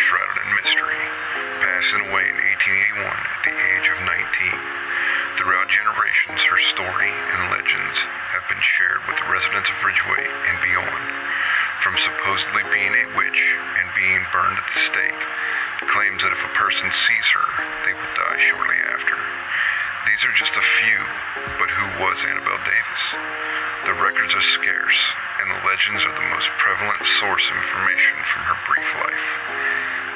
shrouded in mystery, passing away in 1881 at the age of 19. Throughout generations, her story and legends have been shared with the residents of Ridgeway and beyond. From supposedly being a witch and being burned at the stake, to claims that if a person sees her, they will die shortly after. These are just a few, but who was Annabelle Davis? The records are scarce, and the legends are the most prevalent source of information from her brief life.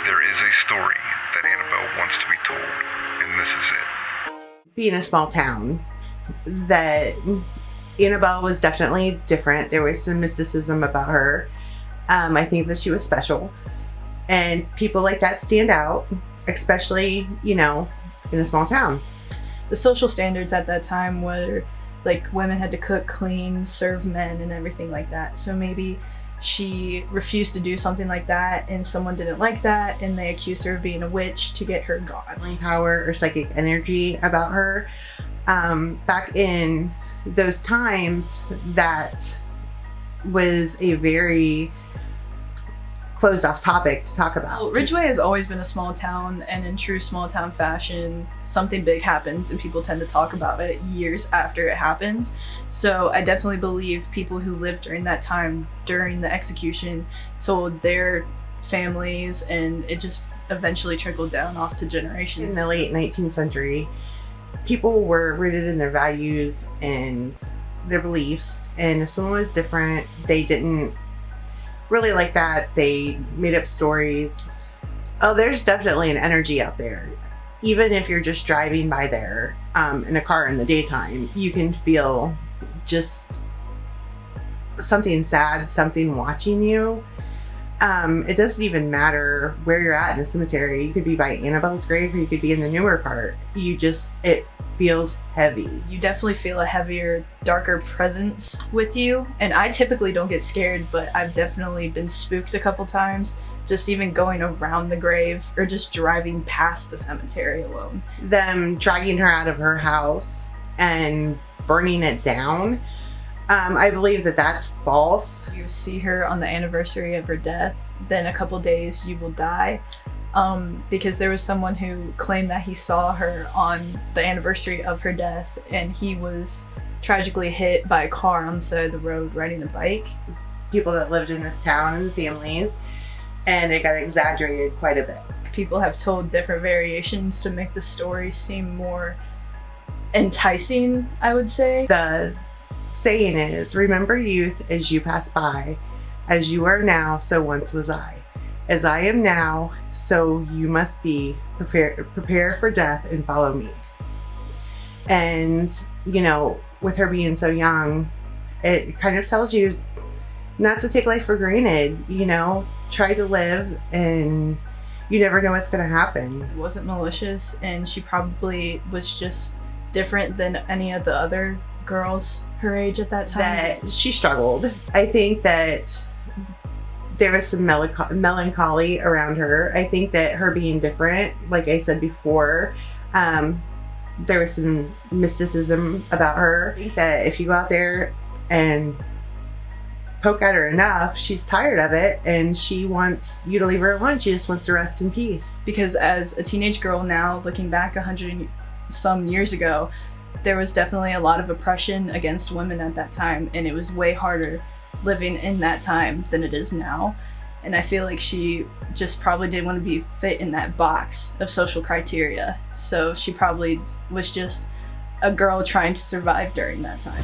There is a story that Annabelle wants to be told, and this is it. Being a small town, that Annabelle was definitely different. There was some mysticism about her. I think that she was special, and people like that stand out, especially, in a small town. The social standards at that time were like women had to cook, clean, serve men, and everything like that. So maybe she refused to do something like that, and someone didn't like that, and they accused her of being a witch to get her gone. Power or psychic energy about her. Back in those times, that was a very closed off topic to talk about. Well, Ridgeway has always been a small town, and in true small town fashion, something big happens and people tend to talk about it years after it happens. So I definitely believe people who lived during that time, during the execution, told their families, and it just eventually trickled down off to generations. In the late 19th century, people were rooted in their values and their beliefs, and if someone was different, they didn't really like that. They made up stories. Oh, there's definitely an energy out there. Even if you're just driving by there in a car in the daytime, you can feel just something sad, something watching you. It doesn't even matter where you're at in the cemetery. You could be by Annabelle's grave, or you could be in the newer part. It feels heavy. You definitely feel a heavier, darker presence with you. And I typically don't get scared, but I've definitely been spooked a couple times, just even going around the grave or just driving past the cemetery alone. Them dragging her out of her house and burning it down, I believe that that's false. You see her on the anniversary of her death, then a couple days you will die. Because there was someone who claimed that he saw her on the anniversary of her death, and he was tragically hit by a car on the side of the road riding a bike. People that lived in this town and the families, and it got exaggerated quite a bit. People have told different variations to make the story seem more enticing, I would say. The saying is, remember youth as you pass by, as you are now, so once was I. As I am now, so you must be. Prepare for death and follow me. And, with her being so young, it kind of tells you not to take life for granted, try to live, and you never know what's going to happen. It wasn't malicious, and she probably was just different than any of the other girls her age at that time. That she struggled. I think that there was some melancholy around her. I think that her being different, like I said before, there was some mysticism about her. I think that if you go out there and poke at her enough, she's tired of it and she wants you to leave her alone. She just wants to rest in peace. Because as a teenage girl now, looking back 100 some years ago, there was definitely a lot of oppression against women at that time, and it was way harder living in that time than it is now. And I feel like she just probably didn't want to be fit in that box of social criteria. So she probably was just a girl trying to survive during that time.